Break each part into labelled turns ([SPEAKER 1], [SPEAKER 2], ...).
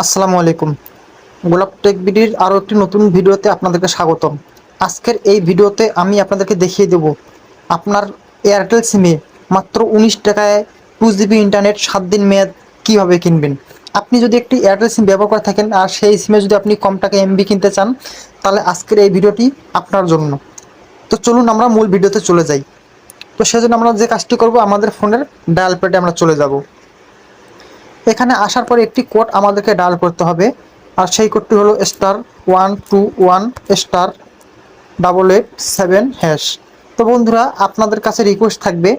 [SPEAKER 1] আসসালামু আলাইকুম। গোলাপ টেক বিডির আরও একটি নতুন ভিডিওতে আপনাদেরকে স্বাগতম। আজকের এই ভিডিওতে আমি আপনাদেরকে দেখিয়ে দেব আপনার এয়ারটেল সিমে মাত্র 19 টাকায় 2 GB ইন্টারনেট 7 দিন মেয়াদ কীভাবে কিনবেন। আপনি যদি একটি এয়ারটেল সিম ব্যবহার করে থাকেন আর সেই সিমে যদি আপনি কম টাকায় এমবি কিনতে চান, তাহলে আজকের এই ভিডিওটি আপনার জন্য। তো চলুন আমরা মূল ভিডিওতে চলে যাই। তো সেজন্য আমরা যে কাজটি করব, আমাদের ফোনের ডায়াল প্যাডে আমরা চলে যাব। এখানে আসার পরে একটি কোড আমাদেরকে ডায়াল করতে হবে, আর সেই কোডটি হলো *121*887#। তো বন্ধুরা, আপনাদের কাছে রিকোয়েস্ট থাকবে,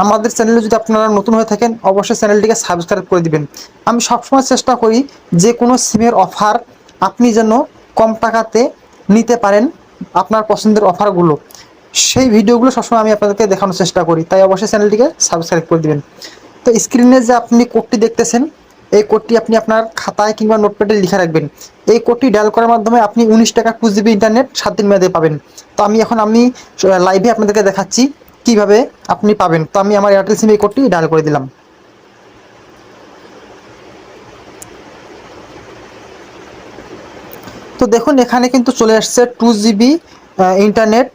[SPEAKER 1] আমাদের চ্যানেলে যদি আপনারা নতুন হয়ে থাকেন অবশ্যই চ্যানেলটিকে সাবস্ক্রাইব করে দিবেন। আমি সবসময় চেষ্টা করি যে কোনো সিমের অফার আপনি যেন কম টাকাতে নিতে পারেন, আপনার পছন্দের অফারগুলো, সেই ভিডিওগুলো সবসময় আমি আপনাদেরকে দেখানোর চেষ্টা করি। তাই অবশ্যই চ্যানেলটিকে সাবস্ক্রাইব করে দিবেন। তো স্ক্রিনে যে আপনি কোডটি দেখতেছেন, এই কোডটি আপনি আপনার খাতায় কিংবা নোটপ্যাডে লিখে রাখবেন। এই কোডটি ডায়াল করার মাধ্যমে আপনি 19 টাকা 2 GB ইন্টারনেট 7 দিন মেয়াদে পাবেন। তো আমি লাইভে আপনাদেরকে দেখাচ্ছি কিভাবে আপনি পাবেন। তো আমি আমার এয়ারটেল সিমে এই কোডটি ডায়াল করে দিলাম। তো দেখুন, এখানে কিন্তু চলে আসছে 2 GB ইন্টারনেট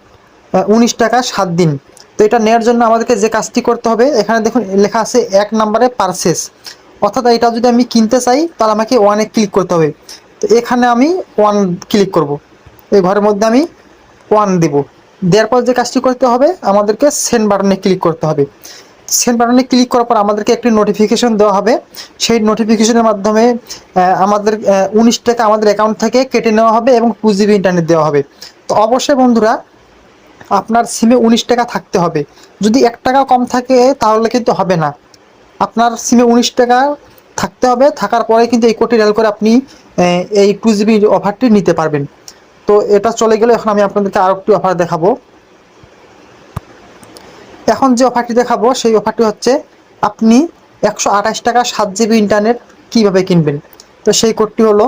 [SPEAKER 1] 19 টাকা 7 দিন। তো এটা নেওয়ার জন্য আমাদেরকে যে কাজটি করতে হবে, এখানে দেখুন লেখা আছে 1 নম্বরে পারচেস, অর্থাৎ এটা যদি আমি কিনতে চাই তাহলে আমাকে 1-এ ক্লিক করতে হবে। তো এখানে আমি 1 ক্লিক করব, এই ঘরের মধ্যে আমি 1 দেব। দেওয়ার পর যে কাজটি করতে হবে, আমাদেরকে সেন্ড বাটনে ক্লিক করতে হবে। সেন্ড বাটনে ক্লিক করার পর আমাদেরকে একটি নোটিফিকেশন দেওয়া হবে। সেই নোটিফিকেশনের মাধ্যমে আমাদের 19 টাকা আমাদের অ্যাকাউন্ট থেকে কেটে নেওয়া হবে এবং 2 GB ইন্টারনেট দেওয়া হবে। তো অবশ্যই বন্ধুরা, আপনার সিমে 19 টাকা থাকতে হবে। যদি 1 টাকা কম থাকে তাহলে কিন্তু হবে না। আপনার সিমে 19 টাকা থাকতে হবে, থাকার পরে কিন্তু এই কোডটি ডায়াল করে আপনি এই 2 GB অফারটি নিতে পারবেন। তো এটা চলে গেলে এখন আমি আপনাদেরকে আরও একটি অফার দেখাবো। এখন যে অফারটি দেখাবো সেই অফারটি হচ্ছে, আপনি 128 টাকা 7 GB ইন্টারনেট কীভাবে কিনবেন। তো সেই কোডটি হলো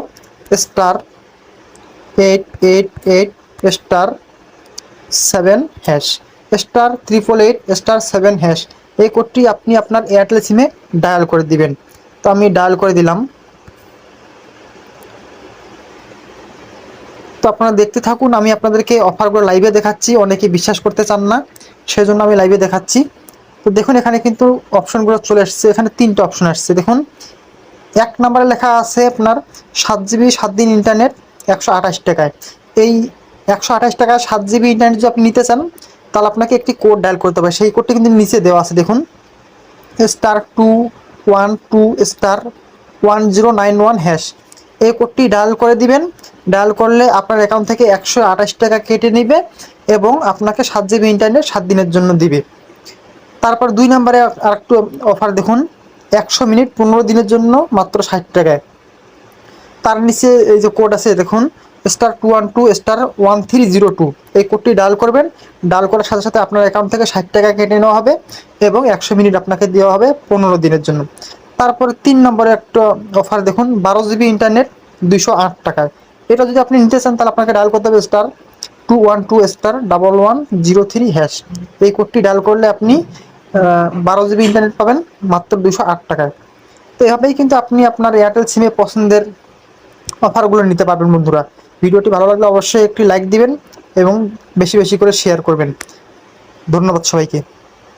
[SPEAKER 1] *888*7#*888*7#। এই কোডটি আপনি আপনার এয়ারটেল সিমে ডায়াল করে দিবেন। তো আমি ডায়াল করে দিলাম। তো আপনারা দেখতে থাকুন, আমি আপনাদেরকে অফারগুলো লাইভে দেখাচ্ছি। অনেকে বিশ্বাস করতে চান না, সেজন্য আমি লাইভে দেখাচ্ছি। তো দেখুন, এখানে কিন্তু অপশনগুলো চলে আসছে। এখানে 3টে অপশন আসছে। দেখুন, 1 নম্বরে লেখা আছে আপনার 7 GB 7 দিন ইন্টারনেট 128 টাকায়। এই 128 টাকা 7 GB ইন্টারনেট যদি আপনি নিতে চান, তাহলে আপনাকে একটি কোড ডায়াল করতে হবে। সেই কোডটি কিন্তু নিচে দেওয়া আছে, দেখুন, *212*1091#। এই কোডটি ডায়াল করে দিবেন। ডায়াল করলে আপনার অ্যাকাউন্ট থেকে 128 টাকা কেটে নেবে এবং আপনাকে 7 GB ইন্টারনেট 7 দিনের জন্য দিবে। তারপর 2 নম্বরে আরেকটু অফার দেখুন, 100 মিনিট 15 দিনের জন্য মাত্র 60 টাকায়। তার নিচে এই যে কোড আছে দেখুন, *212*1302। এই কোডটি ডায়াল করবেন। ডায়াল করার সাথে সাথে আপনার অ্যাকাউন্ট থেকে 60 টাকা কেটে নেওয়া হবে এবং 100 মিনিট আপনাকে দেওয়া হবে 15 দিনের জন্য। তারপরে 3 নম্বরে একটা অফার দেখুন, 12 GB ইন্টারনেট 208 টাকায়। এটা যদি আপনি নিতে চান তাহলে আপনাকে ডায়াল করতে হবে *212*1103#। এই কোডটি ডায়াল করলে আপনি 12 GB ইন্টারনেট পাবেন মাত্র 208 টাকায়। তো এভাবেই কিন্তু আপনি আপনার এয়ারটেল সিমে পছন্দের অফারগুলো নিতে পারবেন। বন্ধুরা, ভিডিওটি ভালো লাগলে অবশ্যই একটি লাইক দিবেন এবং বেশি বেশি করে শেয়ার করবেন। ধন্যবাদ সবাইকে।